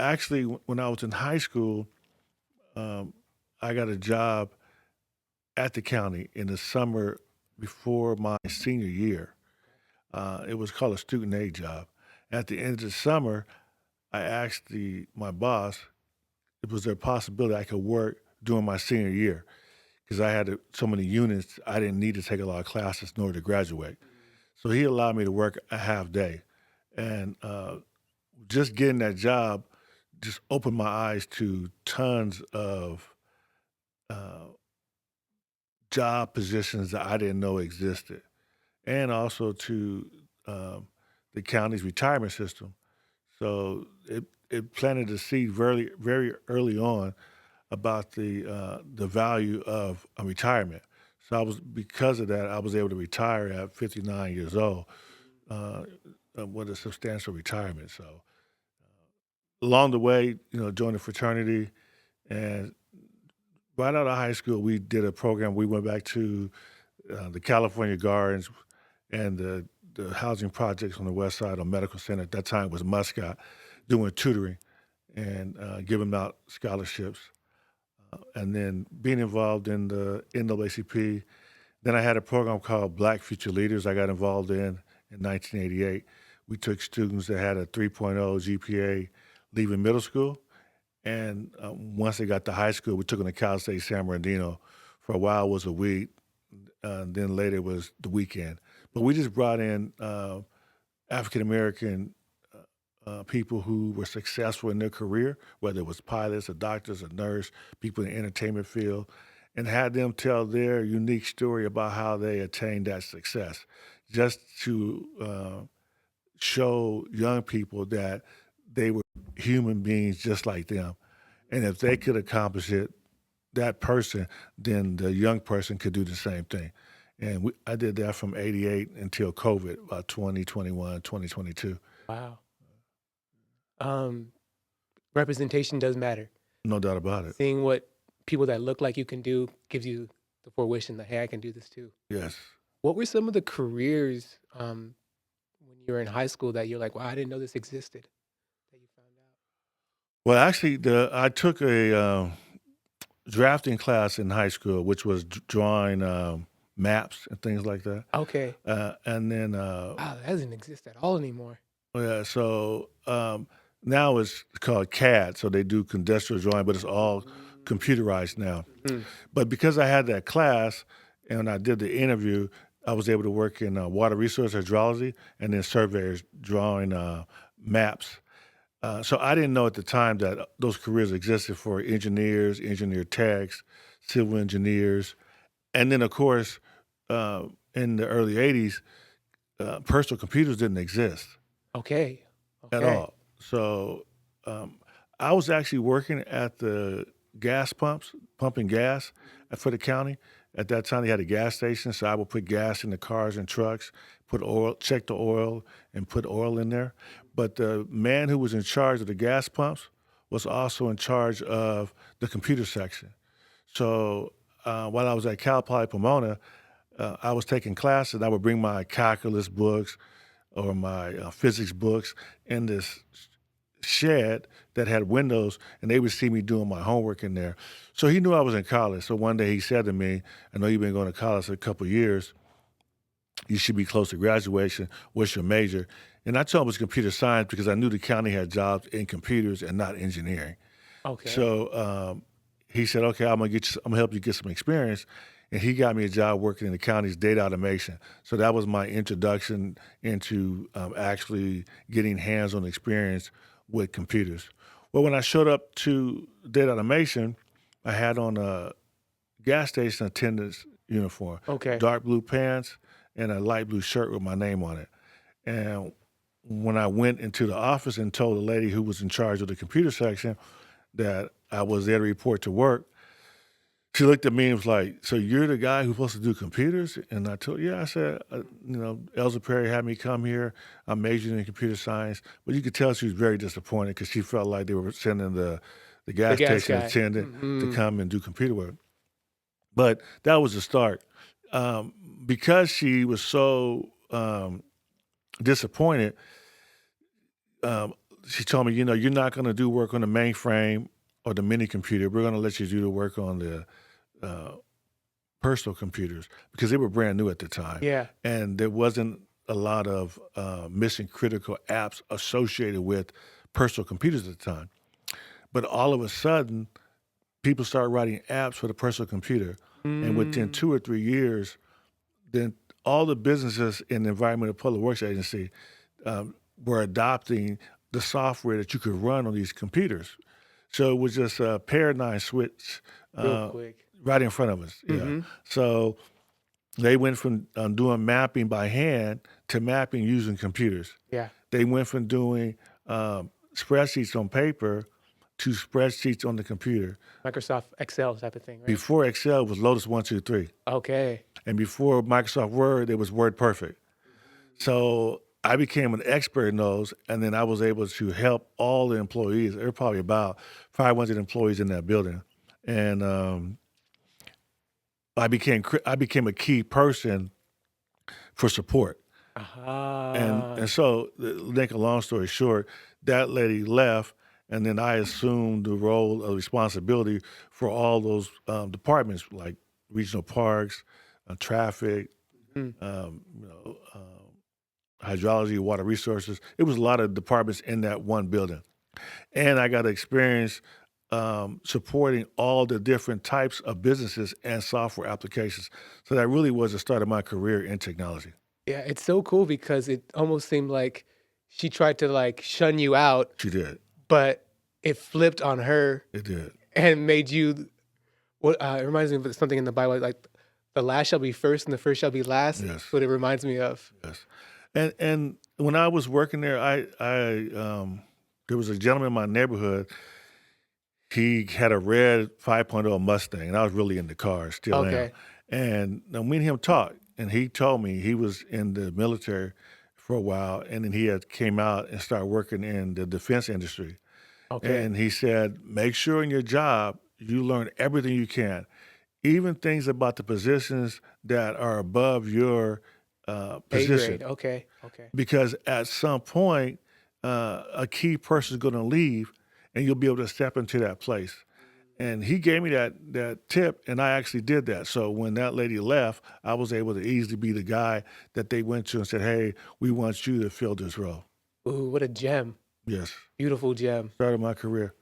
actually, when I was in high school, um, I got a job at the county in the summer before my senior year. It was called a student aid job. At the end of the summer, I asked my boss, if was there a possibility I could work during my senior year because I had so many units, I didn't need to take a lot of classes in order to graduate. So he allowed me to work a half day, and just getting that job just opened my eyes to tons of uh, job positions that I didn't know existed, and also to um, the county's retirement system. So it planted a seed very early on about the value of a retirement. So because of that I was able to retire at 59 years old uh, with a substantial retirement. So along the way, joined a fraternity, and right out of high school, we did a program. We went back to the California Gardens and the housing projects on the west side of Medical Center. At that time, it was Muscat, doing tutoring and giving out scholarships. And then being involved in the NAACP. Then I had a program called Black Future Leaders I got involved in 1988. We took students that had a 3.0 GPA leaving middle school, and once they got to high school, we took them to Cal State San Bernardino. For a while, it was a week, then later it was the weekend. But we just brought in African American people who were successful in their career, whether it was pilots or doctors or nurse, people in the entertainment field, and had them tell their unique story about how they attained that success, just to show young people that they were human beings just like them. And if they could accomplish it, that person, then the young person could do the same thing. And I did that from 88 until COVID, about 2021, 2022. Wow. Um, Representation does matter. No doubt about it. Seeing what people that look like you can do gives you the fruition that, hey, I can do this too. Yes. What were some of the careers when you were in high school that you're like, wow, I didn't know this existed, that you found Well, actually, I took a drafting class in high school, which was drawing maps and things like that. out? Okay. And then, Wow, that doesn't exist at all anymore. yeah, so now it's called CAD. So they do industrial drawing, but it's all computerized now. Mhm. But because I had that class and I did the interview, I was able to work in water resource hydrology and then surveyors drawing maps. So I didn't know at the time that those careers existed for engineers, engineer techs, civil engineers, and then of course, in the early '80s, personal computers didn't exist Okay. at Okay. all. So um, I was actually working at the gas pumps, pumping gas for the county. At that time, they had a gas station, so I would put gas in the cars and trucks, put oil, check the oil, and put oil in there. But the man who was in charge of the gas pumps was also in charge of the computer section. So while I was at Cal Poly Pomona, I was taking classes. I would bring my calculus books or my physics books in this shed that had windows, and they would see me doing my homework in there. So he knew I was in college. So one day he said to me, I know you've been going to college for a couple of years. You should be close to graduation. What's your major? And I told him it was computer science because I knew the county had jobs in computers and not engineering. Okay. So he said, "Okay, I'm gonna help you get some experience." And he got me a job working in the county's data automation. So that was my introduction into actually getting hands-on experience with computers. Well, when I showed up to data automation, I had on a gas station attendant's uniform, Okay. dark blue pants, and a light blue shirt with my name on it. And when I went into the office and told the lady who was in charge of the computer section that I was there to report to work, she looked at me and was like, "So you're the guy who's supposed to do computers?" And I told, "Yeah." I said, Elza Perry had me come here. I'm majoring in computer science." But you could tell she was very disappointed because she felt like they were sending the The gas gas station guy. attendant to Hmm. come and do computer work. But that was the start. Because she was so disappointed, um, she told me, you're not going to do work on the mainframe or the mini computer. We're going to let you do the work on the uh, personal computers because they were brand new at the time, Yeah. and there wasn't a lot of mission critical apps associated with personal computers at the time. But all of a sudden, people started writing apps for the personal computer, and within Mm, 2 or 3 years, then all the businesses in the Environmental Public Works Agency were adopting the software that you could run on these computers. So it was just a paradigm switch real uh, quick. right in front of us. Yeah. Mm-hmm. So they went from doing mapping by hand to mapping using computers. Yeah. They went from doing spreadsheets on paper to spreadsheets on the computer. Microsoft Excel type of thing, right? Before Excel was Lotus 123, Okay. and before Microsoft Word, it was Word Perfect. So I became an expert in those, and then I was able to help all the employees. There were probably about 500 employees in that building, and I became a key person for support. And Aha. so, make a long story short, that lady left, and then I assumed the role of responsibility for all those departments like regional parks, traffic, Mm. um, you know, hydrology, water resources. It was a lot of departments in that one building, and I got to experience supporting all the different types of businesses and software applications. So that really was the start of my career in technology. Yeah, it's so cool because it almost seemed like she tried to like shun you out, She did. but it flipped on her It did. and made you. What it reminds me of something in the Bible, like the last shall be first and the first shall be last. Yes. That's what it reminds me of. Yes. And when I was working there, I there was a gentleman in my neighborhood. He had a red 5.0 Mustang, and I was really into cars, still am. Okay. And me and him talked, and he told me he was in the military for a while, and then he had came out and started working in the defense industry. Okay. And he said, make sure in your job you learn everything you can, even things about the positions that are above your A position, grade. Okay. Okay. because at some point a key person is going to leave, and you'll be able to step into that place. And he gave me that tip, and I actually did that. So when that lady left, I was able to easily be the guy that they went to and said, "Hey, we want you to fill this role." Ooh, what a gem. Yes, Beautiful gem. started my career.